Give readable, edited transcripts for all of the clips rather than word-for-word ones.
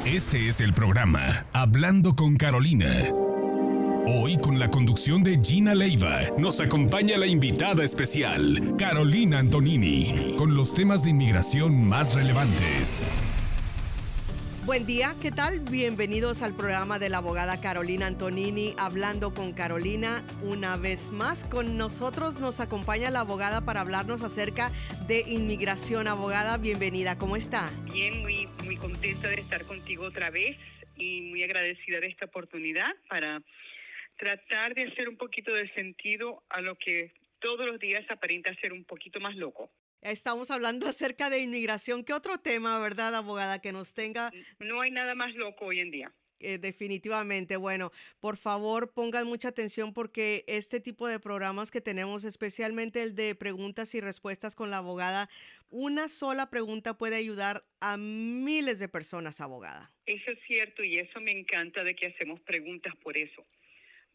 Este es el programa Hablando con Carolina. Hoy con la conducción de Gina Leiva nos acompaña la invitada especial, Carolina Antonini, con los temas de inmigración más relevantes. Buen día, ¿qué tal? Bienvenidos al programa de la abogada Carolina Antonini, Hablando con Carolina. Una vez más con nosotros nos acompaña la abogada para hablarnos acerca de inmigración. Abogada, bienvenida, ¿cómo está? Bien, muy contenta de estar contigo otra vez y muy agradecida de esta oportunidad para tratar de hacer un poquito de sentido a lo que todos los días aparenta ser un poquito más loco. Estamos hablando acerca de inmigración. ¿Qué otro tema, verdad, abogada, que nos tenga? No hay nada más loco hoy en día. Definitivamente. Bueno, por favor, pongan mucha atención porque este tipo de programas que tenemos, especialmente el de preguntas y respuestas con la abogada, una sola pregunta puede ayudar a miles de personas, abogada. Eso es cierto y eso me encanta de que hacemos preguntas por eso,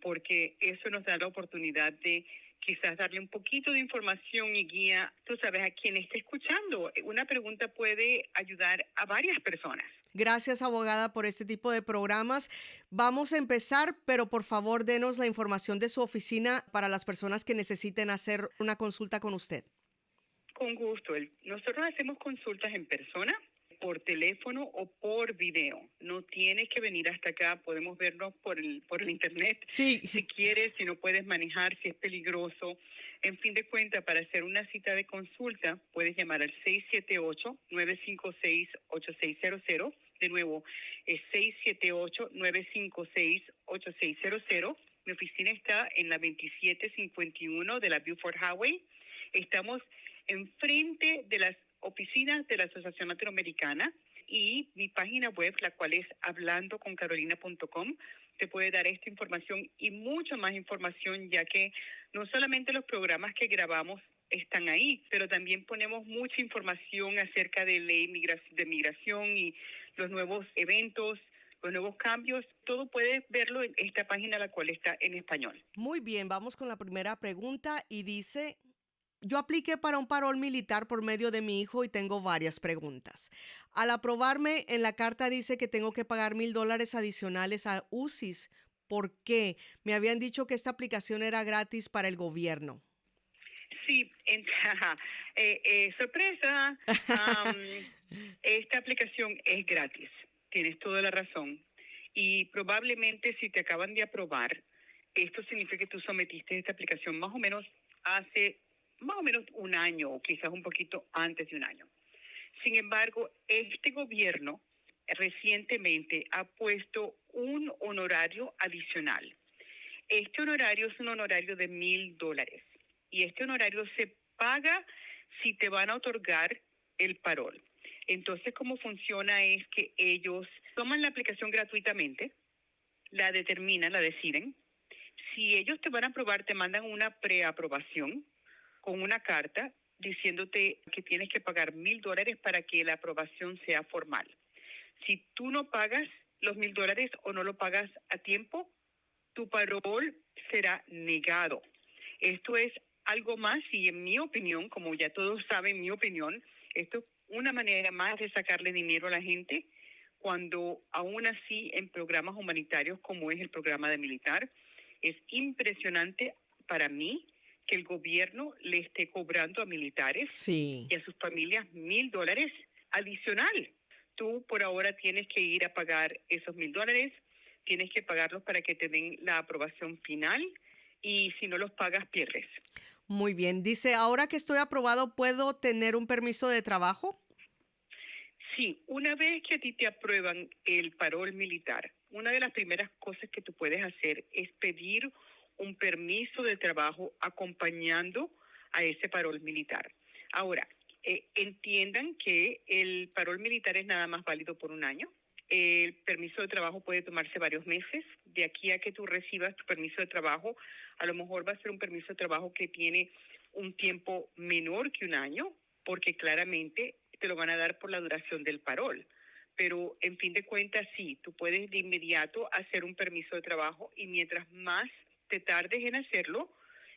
porque eso nos da la oportunidad de quizás darle un poquito de información y guía, tú sabes, a quien esté escuchando. Una pregunta puede ayudar a varias personas. Gracias, abogada, por este tipo de programas. Vamos a empezar, pero por favor, denos la información de su oficina para las personas que necesiten hacer una consulta con usted. Con gusto. Nosotros hacemos consultas en persona, por teléfono o por video. No tienes que venir hasta acá, podemos vernos por el internet. Sí. Si quieres, si no puedes manejar, si es peligroso. En fin de cuentas, para hacer una cita de consulta, puedes llamar al 678-956-8600. De nuevo, es 678-956-8600. Mi oficina está en la 2751 de la Beaufort Highway. Estamos enfrente de las oficinas de la Asociación Latinoamericana, y mi página web, la cual es hablandoconcarolina.com, te puede dar esta información y mucha más información, ya que no solamente los programas que grabamos están ahí, pero también ponemos mucha información acerca de ley de migración y los nuevos eventos, los nuevos cambios. Todo puedes verlo en esta página, la cual está en español. Muy bien, vamos con la primera pregunta y dice: yo apliqué para un parol militar por medio de mi hijo y tengo varias preguntas. Al aprobarme, en la carta dice que tengo que pagar $1,000 adicionales a UCIS. ¿Por qué? Me habían dicho que esta aplicación era gratis para el gobierno. Sí, sorpresa, esta aplicación es gratis, tienes toda la razón. Y probablemente si te acaban de aprobar, esto significa que tú sometiste esta aplicación más o menos hace un año o quizás un poquito antes de un año. Sin embargo, este gobierno recientemente ha puesto un honorario adicional. Este honorario es un honorario de $1,000 y este honorario se paga si te van a otorgar el parol. Entonces, cómo funciona es que ellos toman la aplicación gratuitamente, la determinan, la deciden. Si ellos te van a aprobar, te mandan una preaprobación con una carta diciéndote que tienes que pagar $1,000 para que la aprobación sea formal. Si tú no pagas los $1,000 o no lo pagas a tiempo, tu parol será negado. Esto es algo más y en mi opinión, como ya todos saben mi opinión, esto es una manera más de sacarle dinero a la gente cuando aún así en programas humanitarios como es el programa de militar, es impresionante para mí que el gobierno le esté cobrando a militares Sí. y a sus familias $1,000 adicional. Tú por ahora tienes que ir a pagar esos $1,000, tienes que pagarlos para que te den la aprobación final y si no los pagas pierdes. Muy bien. Dice, ahora que estoy aprobado, ¿puedo tener un permiso de trabajo? Sí, una vez que a ti te aprueban el parol militar, una de las primeras cosas que tú puedes hacer es pedir un permiso de trabajo acompañando a ese parol militar. Ahora, entiendan que el parol militar es nada más válido por un año. El permiso de trabajo puede tomarse varios meses. De aquí a que tú recibas tu permiso de trabajo, a lo mejor va a ser un permiso de trabajo que tiene un tiempo menor que un año, porque claramente te lo van a dar por la duración del parol. Pero en fin de cuentas, sí, tú puedes de inmediato hacer un permiso de trabajo y mientras más te tardes en hacerlo,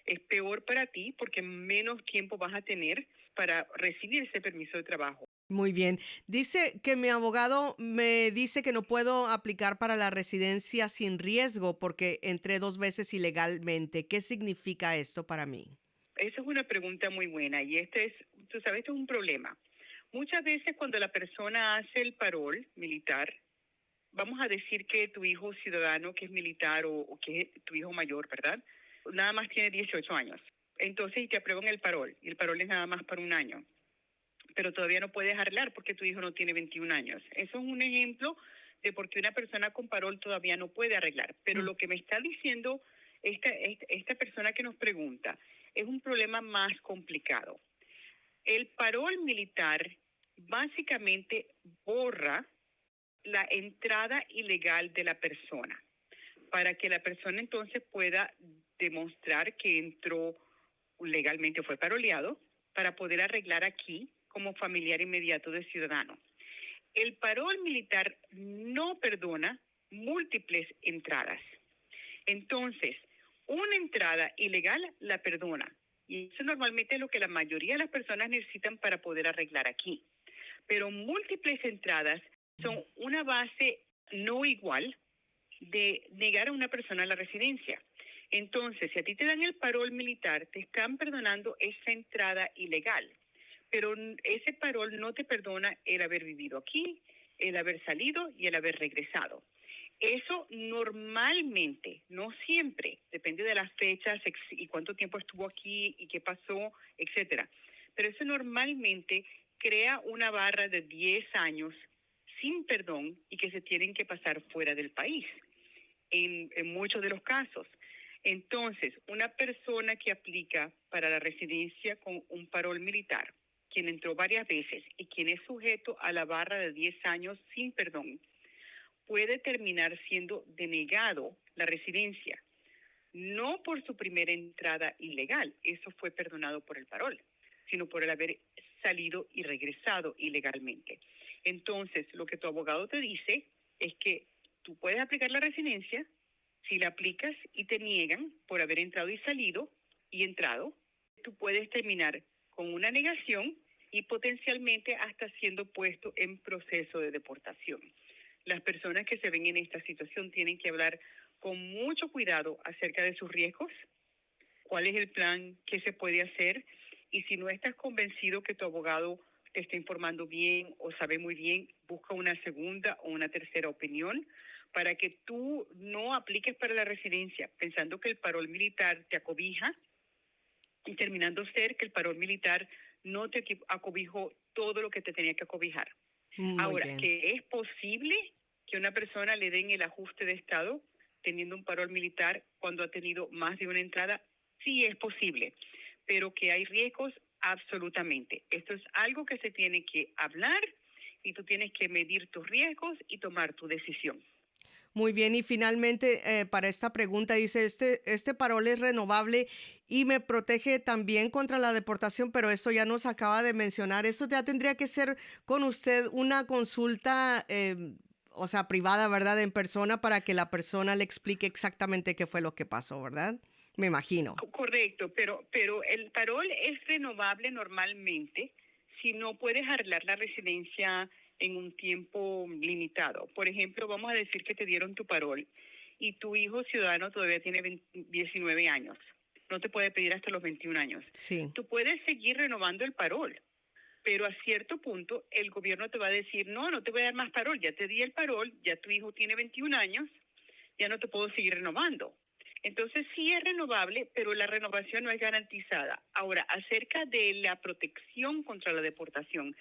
es peor para ti porque menos tiempo vas a tener para recibir ese permiso de trabajo. Muy bien. Dice que mi abogado me dice que no puedo aplicar para la residencia sin riesgo porque entré 2 veces ilegalmente. ¿Qué significa esto para mí? Esa es una pregunta muy buena y tú sabes, este es un problema. Muchas veces cuando la persona hace el parol militar, vamos a decir que tu hijo ciudadano que es militar o que es tu hijo mayor, ¿verdad? Nada más tiene 18 años. Entonces, y te aprueban el parol, y el parol es nada más para un año, pero todavía no puedes arreglar porque tu hijo no tiene 21 años. Eso es un ejemplo de por qué una persona con parol todavía no puede arreglar. Pero Mm. lo que me está diciendo esta persona que nos pregunta es un problema más complicado. El parol militar básicamente borra la entrada ilegal de la persona para que la persona entonces pueda demostrar que entró legalmente, fue paroleado, para poder arreglar aquí como familiar inmediato de ciudadano. El parol militar no perdona múltiples entradas. Entonces, una entrada ilegal la perdona. Y eso normalmente es lo que la mayoría de las personas necesitan para poder arreglar aquí. Pero múltiples entradas son una base no igual de negar a una persona la residencia. Entonces, si a ti te dan el parol militar, te están perdonando esa entrada ilegal, pero ese parol no te perdona el haber vivido aquí, el haber salido y el haber regresado. Eso normalmente, no siempre, depende de las fechas y cuánto tiempo estuvo aquí y qué pasó, etcétera. Pero eso normalmente crea una barra de 10 años sin perdón y que se tienen que pasar fuera del país en muchos de los casos. Entonces, una persona que aplica para la residencia con un parol militar, quien entró varias veces y quien es sujeto a la barra de 10 años sin perdón, puede terminar siendo denegado la residencia, no por su primera entrada ilegal, eso fue perdonado por el parol, sino por el haber salido y regresado ilegalmente. Entonces, lo que tu abogado te dice es que tú puedes aplicar la residencia, si la aplicas y te niegan por haber entrado y salido y entrado, tú puedes terminar con una negación y potencialmente hasta siendo puesto en proceso de deportación. Las personas que se ven en esta situación tienen que hablar con mucho cuidado acerca de sus riesgos, cuál es el plan, qué se puede hacer, y si no estás convencido que tu abogado te está informando bien o sabe muy bien, busca una segunda o una tercera opinión para que tú no apliques para la residencia pensando que el parol militar te acobija y terminando ser que el parol militar no te acobijó todo lo que te tenía que acobijar. Muy Ahora, bien. que es posible que una persona le den el ajuste de estado teniendo un parol militar cuando ha tenido más de una entrada, sí es posible, pero que hay riesgos, absolutamente. Esto es algo que se tiene que hablar y tú tienes que medir tus riesgos y tomar tu decisión. Muy bien, y finalmente para esta pregunta dice, este parol es renovable y me protege también contra la deportación, pero esto ya nos acaba de mencionar, eso ya tendría que ser con usted una consulta, o sea, privada, ¿verdad? En persona para que la persona le explique exactamente qué fue lo que pasó, ¿verdad? Me imagino. Correcto, pero el parol es renovable normalmente si no puedes arreglar la residencia en un tiempo limitado. Por ejemplo, vamos a decir que te dieron tu parol y tu hijo ciudadano todavía tiene 19 años. No te puede pedir hasta los 21 años. Sí. Tú puedes seguir renovando el parol, pero a cierto punto el gobierno te va a decir, no, no te voy a dar más parol, ya te di el parol, ya tu hijo tiene 21 años, ya no te puedo seguir renovando. Entonces sí es renovable, pero la renovación no es garantizada. Ahora, acerca de la protección contra la deportación,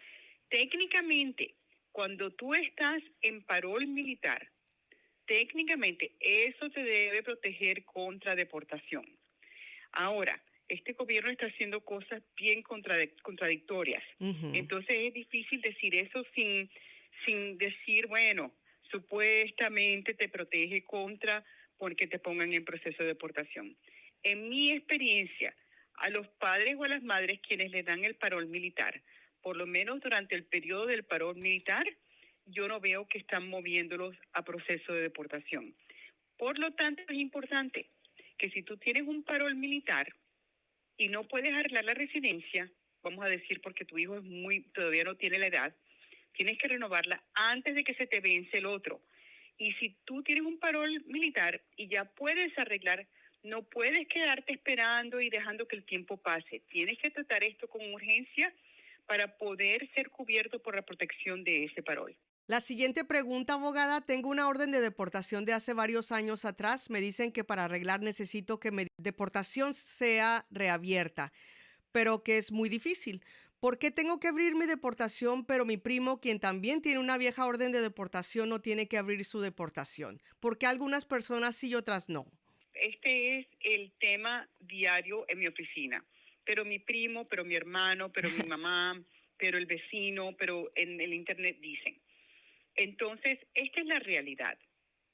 técnicamente, cuando tú estás en parol militar, técnicamente eso te debe proteger contra deportación. Ahora, este gobierno está haciendo cosas bien contradictorias. Ujú. Entonces es difícil decir eso sin decir, bueno, supuestamente te protege contra porque te pongan en proceso de deportación. En mi experiencia, a los padres o a las madres quienes le dan el parol militar, por lo menos durante el periodo del parol militar, yo no veo que están moviéndolos a proceso de deportación. Por lo tanto, es importante que si tú tienes un parol militar y no puedes arreglar la residencia, vamos a decir porque tu hijo todavía no tiene la edad, tienes que renovarla antes de que se te vence el otro. Y si tú tienes un parol militar y ya puedes arreglar, no puedes quedarte esperando y dejando que el tiempo pase. Tienes que tratar esto con urgencia para poder ser cubierto por la protección de ese parol. La siguiente pregunta, abogada. Tengo una orden de deportación de hace varios años atrás. Me dicen que para arreglar necesito que mi deportación sea reabierta, pero que es muy difícil. ¿Por qué tengo que abrir mi deportación, pero mi primo, quien también tiene una vieja orden de deportación, no tiene que abrir su deportación? ¿Por qué algunas personas sí y otras no? Este es el tema diario en mi oficina. Pero mi primo, pero mi hermano, pero mi mamá, pero el vecino, pero en el internet dicen. Entonces, esta es la realidad.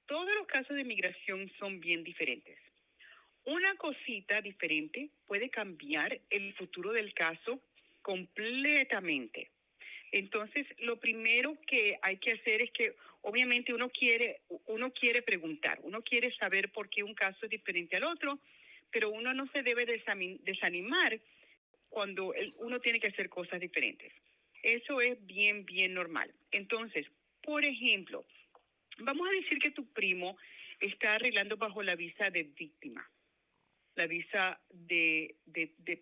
Todos los casos de migración son bien diferentes. Una cosita diferente puede cambiar el futuro del caso completamente. Entonces, lo primero que hay que hacer es que obviamente uno quiere preguntar, uno quiere saber por qué un caso es diferente al otro, pero uno no se debe desanimar cuando uno tiene que hacer cosas diferentes. Eso es bien, bien normal. Entonces, por ejemplo, vamos a decir que tu primo está arreglando bajo la visa de víctima, la visa de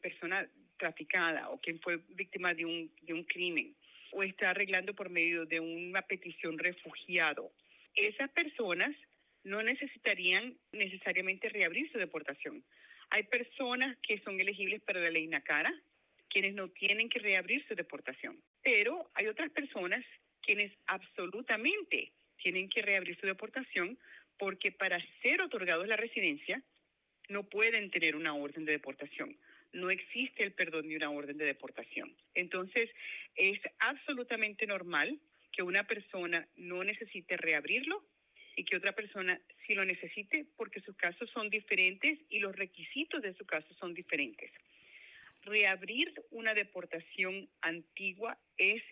persona traficada o quien fue víctima de un crimen, o está arreglando por medio de una petición refugiado. Esas personas no necesitarían necesariamente reabrir su deportación. Hay personas que son elegibles para la ley NACARA, quienes no tienen que reabrir su deportación. Pero hay otras personas quienes absolutamente tienen que reabrir su deportación porque para ser otorgados la residencia no pueden tener una orden de deportación. No existe el perdón de una orden de deportación. Entonces, es absolutamente normal que una persona no necesite reabrirlo y que otra persona sí lo necesite porque sus casos son diferentes y los requisitos de su caso son diferentes. Reabrir una deportación antigua es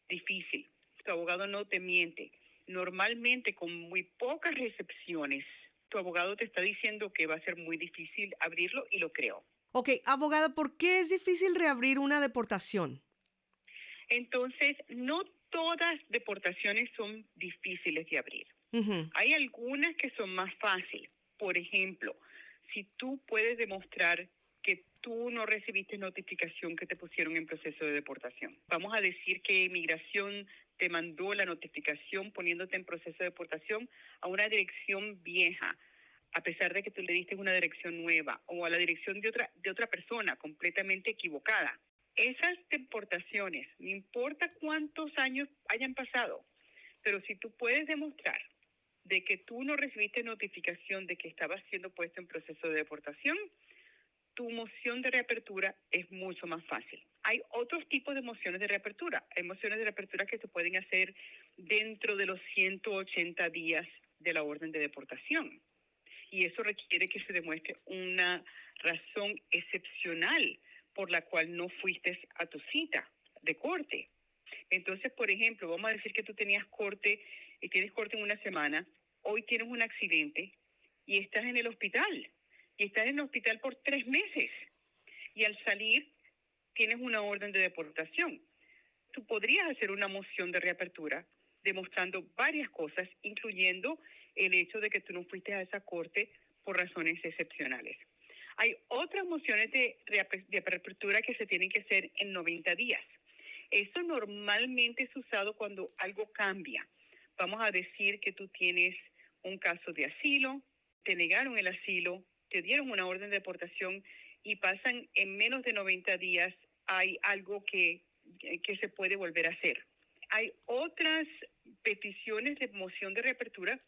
difícil. Tu abogado no te miente. Normalmente, con muy pocas excepciones, tu abogado te está diciendo que va a ser muy difícil abrirlo y lo creo. Ok, abogada, ¿por qué es difícil reabrir una deportación? Entonces, no todas deportaciones son difíciles de abrir. Ujú. Hay algunas que son más fáciles. Por ejemplo, si tú puedes demostrar que tú no recibiste notificación que te pusieron en proceso de deportación. Vamos a decir que Inmigración te mandó la notificación poniéndote en proceso de deportación a una dirección vieja, a pesar de que tú le diste una dirección nueva, o a la dirección de otra persona completamente equivocada. Esas deportaciones, no importa cuántos años hayan pasado, pero si tú puedes demostrar de que tú no recibiste notificación de que estabas siendo puesto en proceso de deportación, tu moción de reapertura es mucho más fácil. Hay otros tipos de mociones de reapertura. Hay mociones de reapertura que se pueden hacer dentro de los 180 días de la orden de deportación. Y eso requiere que se demuestre una razón excepcional por la cual no fuiste a tu cita de corte. Entonces, por ejemplo, vamos a decir que tú tenías corte y tienes corte en una semana, hoy tienes un accidente y estás en el hospital. Y estás en el hospital por 3 meses. Y al salir tienes una orden de deportación. Tú podrías hacer una moción de reapertura demostrando varias cosas, incluyendo el hecho de que tú no fuiste a esa corte por razones excepcionales. Hay otras mociones de reapertura que se tienen que hacer en 90 días. Eso normalmente es usado cuando algo cambia. Vamos a decir que tú tienes un caso de asilo, te negaron el asilo, te dieron una orden de deportación y pasan en menos de 90 días, hay algo que se puede volver a hacer. Hay otras peticiones de moción de reapertura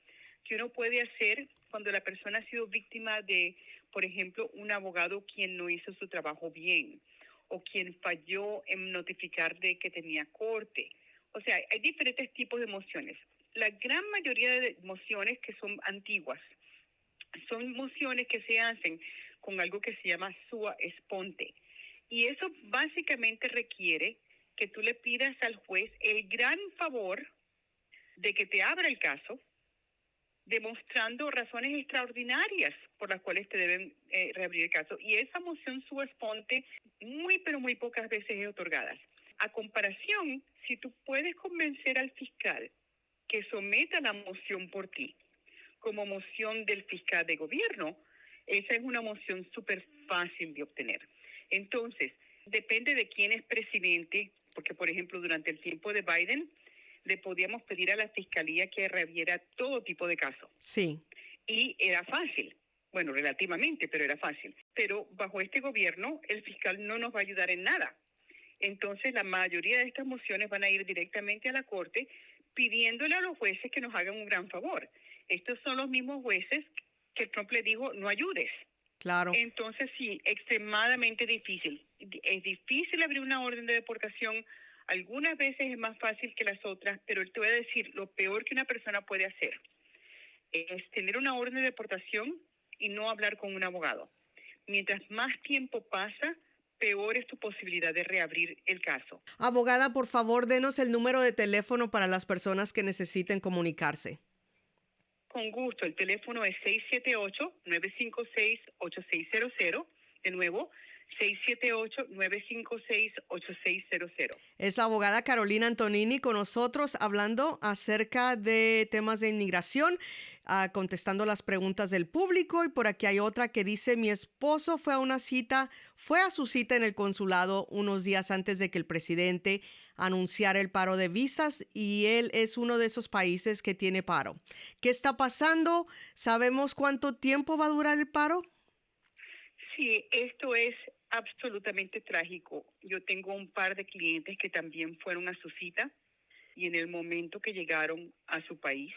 que uno puede hacer cuando la persona ha sido víctima de, por ejemplo, un abogado quien no hizo su trabajo bien o quien falló en notificar de que tenía corte. O sea, hay diferentes tipos de mociones. La gran mayoría de mociones que son antiguas son mociones que se hacen con algo que se llama sua sponte. Y eso básicamente requiere que tú le pidas al juez el gran favor de que te abra el caso demostrando razones extraordinarias por las cuales te deben reabrir el caso. Y esa moción sua sponte pero muy pocas veces es otorgada. A comparación, si tú puedes convencer al fiscal que someta la moción por ti, como moción del fiscal de gobierno, esa es una moción súper fácil de obtener. Entonces, depende de quién es presidente, porque por ejemplo durante el tiempo de Biden le podíamos pedir a la fiscalía que reabriera todo tipo de casos. Sí. Y era fácil, bueno, relativamente, pero era fácil. Pero bajo este gobierno el fiscal no nos va a ayudar en nada. Entonces la mayoría de estas mociones van a ir directamente a la corte pidiéndole a los jueces que nos hagan un gran favor. Estos son los mismos jueces que Trump le dijo no ayudes. Claro. Entonces sí, extremadamente difícil. Es difícil abrir una orden de deportación. Algunas veces es más fácil que las otras, pero te voy a decir, lo peor que una persona puede hacer es tener una orden de deportación y no hablar con un abogado. Mientras más tiempo pasa, peor es tu posibilidad de reabrir el caso. Abogada, por favor, denos el número de teléfono para las personas que necesiten comunicarse. Con gusto, el teléfono es 678-956-8600. De nuevo, 678-956-8600. Es la abogada Carolina Antonini con nosotros hablando acerca de temas de inmigración, contestando las preguntas del público. Y por aquí hay otra que dice: mi esposo fue a su cita en el consulado unos días antes de que el presidente anunciara el paro de visas, y él es uno de esos países que tiene paro. ¿Qué está pasando? ¿Sabemos cuánto tiempo va a durar el paro? Sí, esto es absolutamente trágico. Yo tengo un par de clientes que también fueron a su cita y en el momento que llegaron a su país,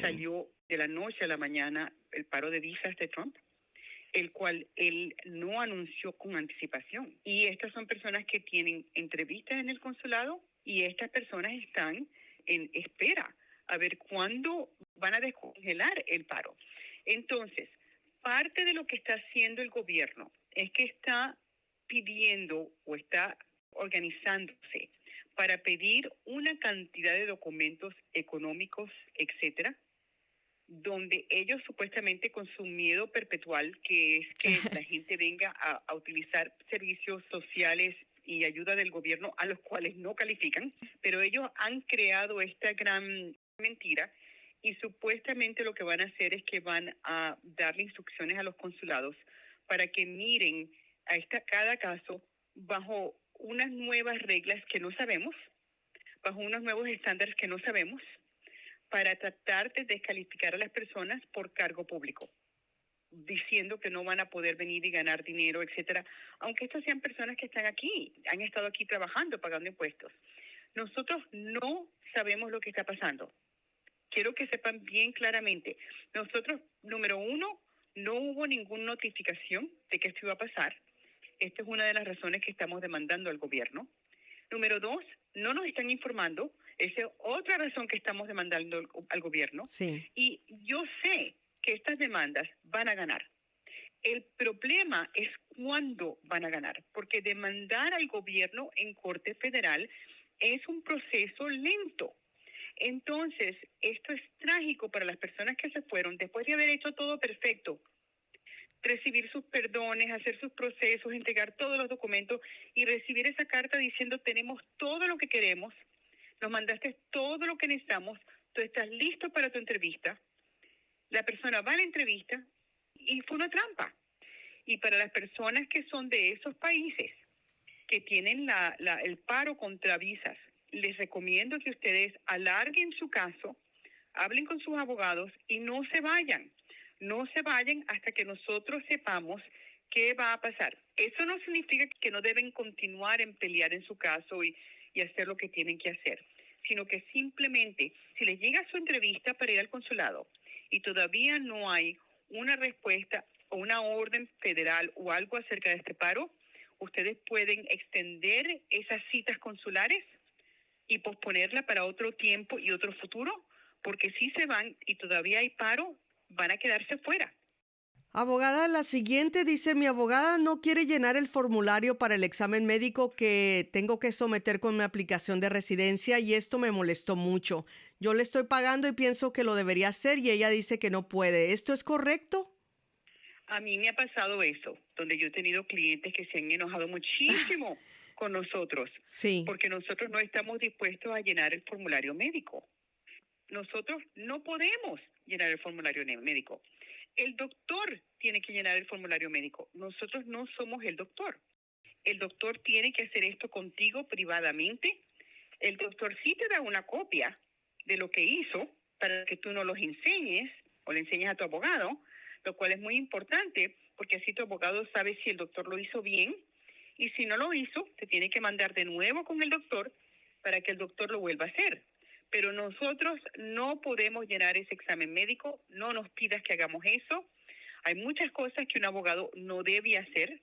salió de la noche a la mañana el paro de visas de Trump, el cual él no anunció con anticipación. Y estas son personas que tienen entrevistas en el consulado y estas personas están en espera a ver cuándo van a descongelar el paro. Entonces, parte de lo que está haciendo el gobierno es que está pidiendo o está organizándose para pedir una cantidad de documentos económicos, etcétera, donde ellos supuestamente con su miedo perpetual, que es que la gente venga a utilizar servicios sociales y ayuda del gobierno a los cuales no califican, pero ellos han creado esta gran mentira y supuestamente lo que van a hacer es que van a darle instrucciones a los consulados para que miren a cada caso bajo unas nuevas reglas que no sabemos, bajo unos nuevos estándares que no sabemos, para tratar de descalificar a las personas por cargo público, diciendo que no van a poder venir y ganar dinero, etcétera, aunque estas sean personas que están aquí, han estado aquí trabajando, pagando impuestos. Nosotros no sabemos lo que está pasando. Quiero que sepan bien claramente. Nosotros, número uno, no hubo ninguna notificación de que esto iba a pasar. Esta es una de las razones que estamos demandando al gobierno. Número dos, no nos están informando. Esa es otra razón que estamos demandando al gobierno. Sí. Y yo sé que estas demandas van a ganar. El problema es cuándo van a ganar, porque demandar al gobierno en Corte Federal es un proceso lento. Entonces, esto es trágico para las personas que se fueron después de haber hecho todo perfecto. Recibir sus perdones, hacer sus procesos, entregar todos los documentos y recibir esa carta diciendo tenemos todo lo que queremos, nos mandaste todo lo que necesitamos, tú estás listo para tu entrevista. La persona va a la entrevista y fue una trampa. Y para las personas que son de esos países que tienen el paro contra visas, les recomiendo que ustedes alarguen su caso, hablen con sus abogados y no se vayan. No se vayan hasta que nosotros sepamos qué va a pasar. Eso no significa que no deben continuar en pelear en su caso y hacer lo que tienen que hacer, sino que simplemente si les llega su entrevista para ir al consulado y todavía no hay una respuesta o una orden federal o algo acerca de este paro, ustedes pueden extender esas citas consulares y posponerla para otro tiempo y otro futuro, porque si se van y todavía hay paro, van a quedarse fuera. Abogada, la siguiente dice, mi abogada no quiere llenar el formulario para el examen médico que tengo que someter con mi aplicación de residencia y esto me molestó mucho. Yo le estoy pagando y pienso que lo debería hacer y ella dice que no puede. ¿Esto es correcto? A mí me ha pasado eso, donde yo he tenido clientes que se han enojado muchísimo con nosotros, Sí, porque nosotros no estamos dispuestos a llenar el formulario médico. Nosotros no podemos llenar el formulario médico. El doctor tiene que llenar el formulario médico. Nosotros no somos el doctor. El doctor tiene que hacer esto contigo privadamente. El doctor sí te da una copia de lo que hizo para que tú no los enseñes o le enseñes a tu abogado, lo cual es muy importante porque así tu abogado sabe si el doctor lo hizo bien y si no lo hizo, te tiene que mandar de nuevo con el doctor para que el doctor lo vuelva a hacer. Pero nosotros no podemos llenar ese examen médico, no nos pidas que hagamos eso. Hay muchas cosas que un abogado no debe hacer.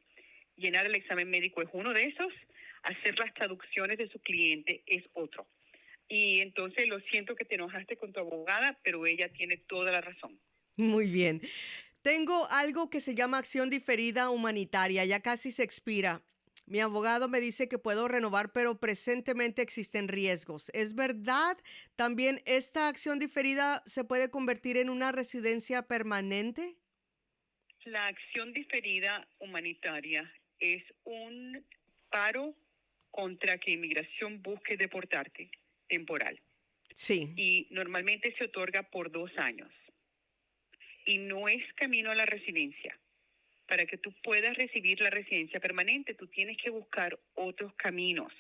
Llenar el examen médico es uno de esos, hacer las traducciones de su cliente es otro. Y entonces lo siento que te enojaste con tu abogada, pero ella tiene toda la razón. muy bien. Tengo algo que se llama acción diferida humanitaria, ya casi se expira. Mi abogado me dice que puedo renovar, pero presentemente existen riesgos. ¿Es verdad? ¿También esta acción diferida se puede convertir en una residencia permanente? La acción diferida humanitaria es un paro contra que inmigración busque deportarte temporal Sí. y normalmente se otorga por 2 años y no es camino a la residencia. Para que tú puedas recibir la residencia permanente, tú tienes que buscar otros caminos.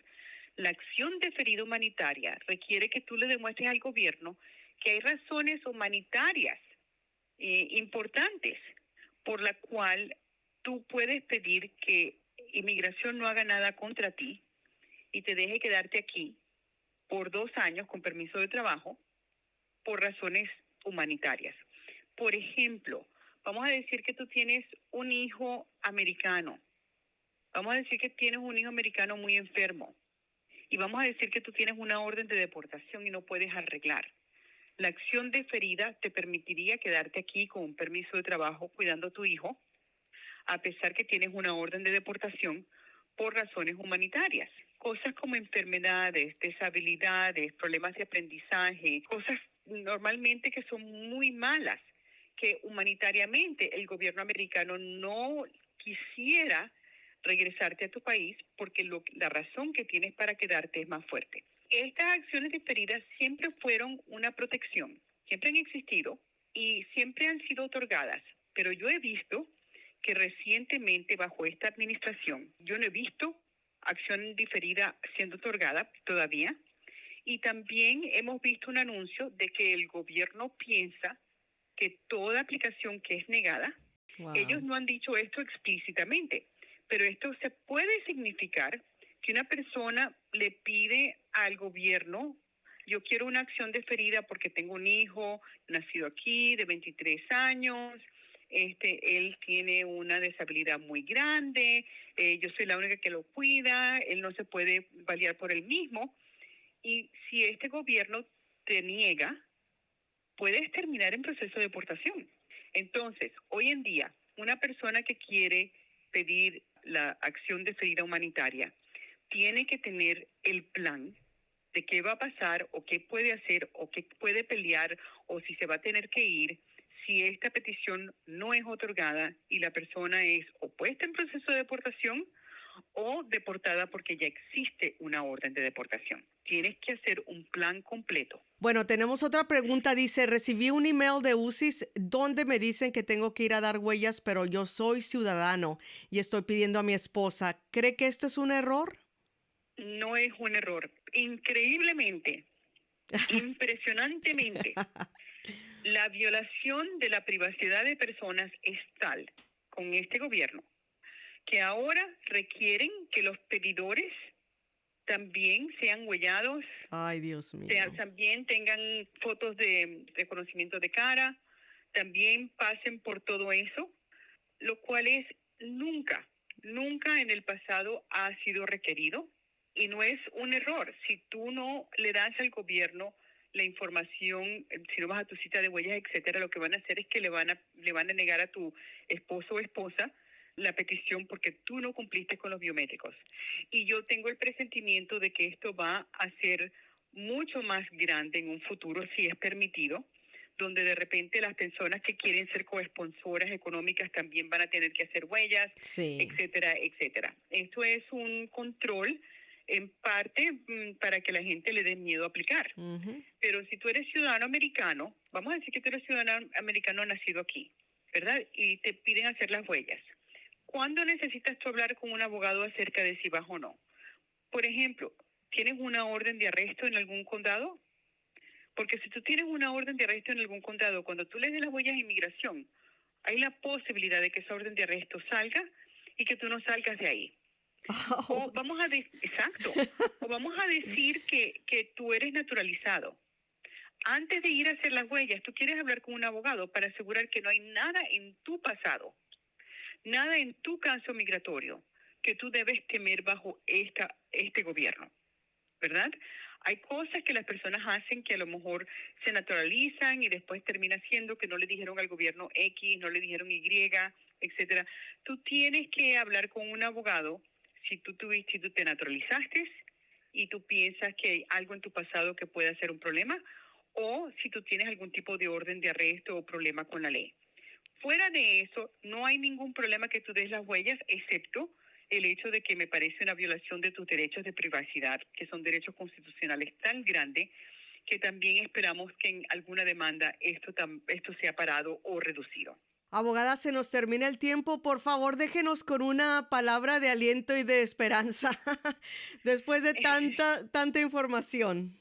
La acción deferida humanitaria requiere que tú le demuestres al gobierno que hay razones humanitarias importantes por la cual tú puedes pedir que inmigración no haga nada contra ti y te deje quedarte aquí por 2 años con permiso de trabajo por razones humanitarias. Por ejemplo, vamos a decir que tú tienes un hijo americano. Vamos a decir que tienes un hijo americano muy enfermo. Y vamos a decir que tú tienes una orden de deportación y no puedes arreglar. La acción deferida te permitiría quedarte aquí con un permiso de trabajo cuidando a tu hijo, a pesar que tienes una orden de deportación por razones humanitarias. Cosas como enfermedades, deshabilidades, problemas de aprendizaje, cosas normalmente que son muy malas, que humanitariamente el gobierno americano no quisiera regresarte a tu país porque la razón que tienes para quedarte es más fuerte. Estas acciones diferidas siempre fueron una protección, siempre han existido y siempre han sido otorgadas, pero yo he visto que recientemente bajo esta administración, yo no he visto acción diferida siendo otorgada todavía y también hemos visto un anuncio de que el gobierno piensa que toda aplicación que es negada, ellos Wow. no han dicho esto explícitamente, pero esto se puede significar que una persona le pide al gobierno, yo quiero una acción deferida porque tengo un hijo nacido aquí de 23 años, él tiene una deshabilidad muy grande, yo soy la única que lo cuida, él no se puede valer por él mismo. Y si este gobierno te niega, puedes terminar en proceso de deportación. Entonces, hoy en día, una persona que quiere pedir la acción deferida humanitaria tiene que tener el plan de qué va a pasar o qué puede hacer o qué puede pelear o si se va a tener que ir si esta petición no es otorgada y la persona es o puesta en proceso de deportación o deportada porque ya existe una orden de deportación. Tienes que hacer un plan completo. Bueno, tenemos otra pregunta. Dice, recibí un email de UCIS donde me dicen que tengo que ir a dar huellas, pero yo soy ciudadano y estoy pidiendo a mi esposa. ¿Cree que esto es un error? No es un error. Increíblemente, impresionantemente, la violación de la privacidad de personas es tal con este gobierno que ahora requieren que los pedidores también sean huellados, Ay, Dios mío. también tengan fotos de reconocimiento de cara, también pasen por todo eso, lo cual es nunca en el pasado ha sido requerido y no es un error. Si tú no le das al gobierno la información, si no vas a tu cita de huellas, etcétera, lo que van a hacer es que le van a negar a tu esposo o esposa la petición porque tú no cumpliste con los biométricos. Y yo tengo el presentimiento de que esto va a ser mucho más grande en un futuro, si es permitido, donde de repente las personas que quieren ser coesponsoras económicas también van a tener que hacer huellas, Sí. etcétera, etcétera. Esto es un control en parte para que la gente le dé miedo a aplicar. Ujú. Pero si tú eres ciudadano americano, vamos a decir que tú eres ciudadano americano nacido aquí, ¿verdad? Y te piden hacer las huellas. ¿Cuándo necesitas tú hablar con un abogado acerca de si vas o no? Por ejemplo, ¿tienes una orden de arresto en algún condado? Porque si tú tienes una orden de arresto en algún condado, cuando tú le des las huellas de inmigración, hay la posibilidad de que esa orden de arresto salga y que tú no salgas de ahí. O vamos a exacto. O vamos a decir que tú eres naturalizado. Antes de ir a hacer las huellas, tú quieres hablar con un abogado para asegurar que no hay nada en tu pasado, nada en tu caso migratorio que tú debes temer bajo este gobierno, ¿verdad? Hay cosas que las personas hacen que a lo mejor se naturalizan y después termina siendo que no le dijeron al gobierno X, no le dijeron Y, etcétera. Tú tienes que hablar con un abogado si tú te naturalizaste y tú piensas que hay algo en tu pasado que pueda ser un problema, o si tú tienes algún tipo de orden de arresto o problema con la ley. Fuera de eso, no hay ningún problema que tú des las huellas, excepto el hecho de que me parece una violación de tus derechos de privacidad, que son derechos constitucionales tan grandes que también esperamos que en alguna demanda esto sea parado o reducido. Abogada, se nos termina el tiempo. Por favor, déjenos con una palabra de aliento y de esperanza después de tanta información.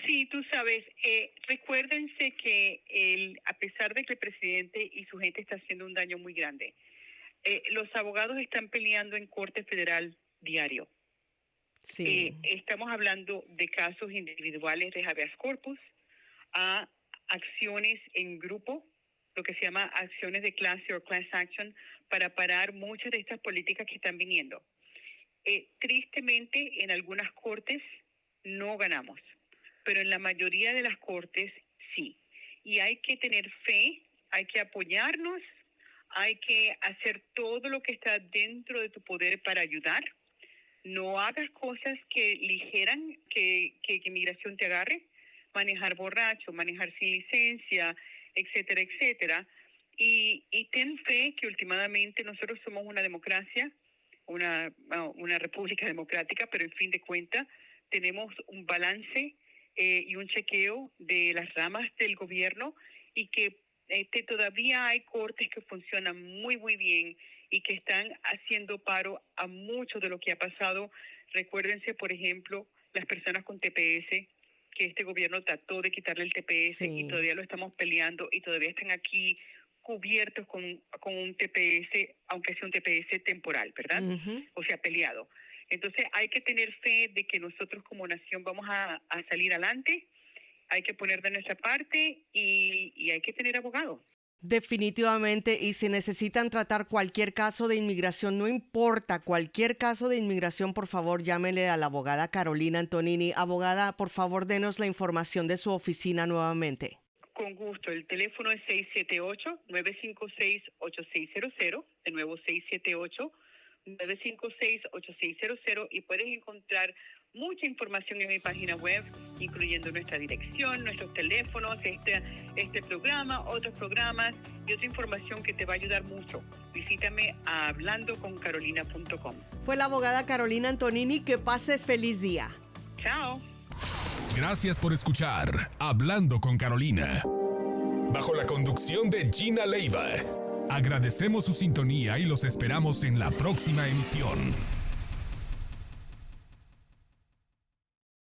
Sí, tú sabes, recuérdense que a pesar de que el presidente y su gente está haciendo un daño muy grande, los abogados están peleando en Corte Federal diario. Sí. Estamos hablando de casos individuales de habeas corpus, a acciones en grupo, lo que se llama acciones de clase o class action, para parar muchas de estas políticas que están viniendo. Tristemente, en algunas cortes no ganamos, pero en la mayoría de las cortes sí. Y hay que tener fe, hay que apoyarnos, hay que hacer todo lo que está dentro de tu poder para ayudar. No hagas cosas que ligeran que inmigración te agarre, manejar borracho, manejar sin licencia, etcétera, etcétera. Y ten fe que últimamente nosotros somos una democracia, una república democrática, pero en fin de cuentas tenemos un balance y un chequeo de las ramas del gobierno y que todavía hay cortes que funcionan muy, muy bien y que están haciendo paro a mucho de lo que ha pasado. Recuérdense, por ejemplo, las personas con TPS, que este gobierno trató de quitarle el TPS Sí. y todavía lo estamos peleando y todavía están aquí cubiertos con un TPS, aunque sea un TPS temporal, ¿verdad? Uh-huh. O sea, peleado. Entonces hay que tener fe de que nosotros como nación vamos a salir adelante, hay que poner de nuestra parte y hay que tener abogados. Definitivamente, y si necesitan tratar cualquier caso de inmigración, no importa, cualquier caso de inmigración, por favor, llámele a la abogada Carolina Antonini. Abogada, por favor, denos la información de su oficina nuevamente. Con gusto, el teléfono es 678-956-8600, de nuevo 678-956-8600, y puedes encontrar mucha información en mi página web, incluyendo nuestra dirección, nuestros teléfonos, este programa, otros programas y otra información que te va a ayudar mucho. Visítame a hablandoconcarolina.com. Fue la abogada Carolina Antonini. Que pase feliz día. Chao. Gracias por escuchar Hablando con Carolina, bajo la conducción de Gina Leiva. Agradecemos su sintonía y los esperamos en la próxima emisión.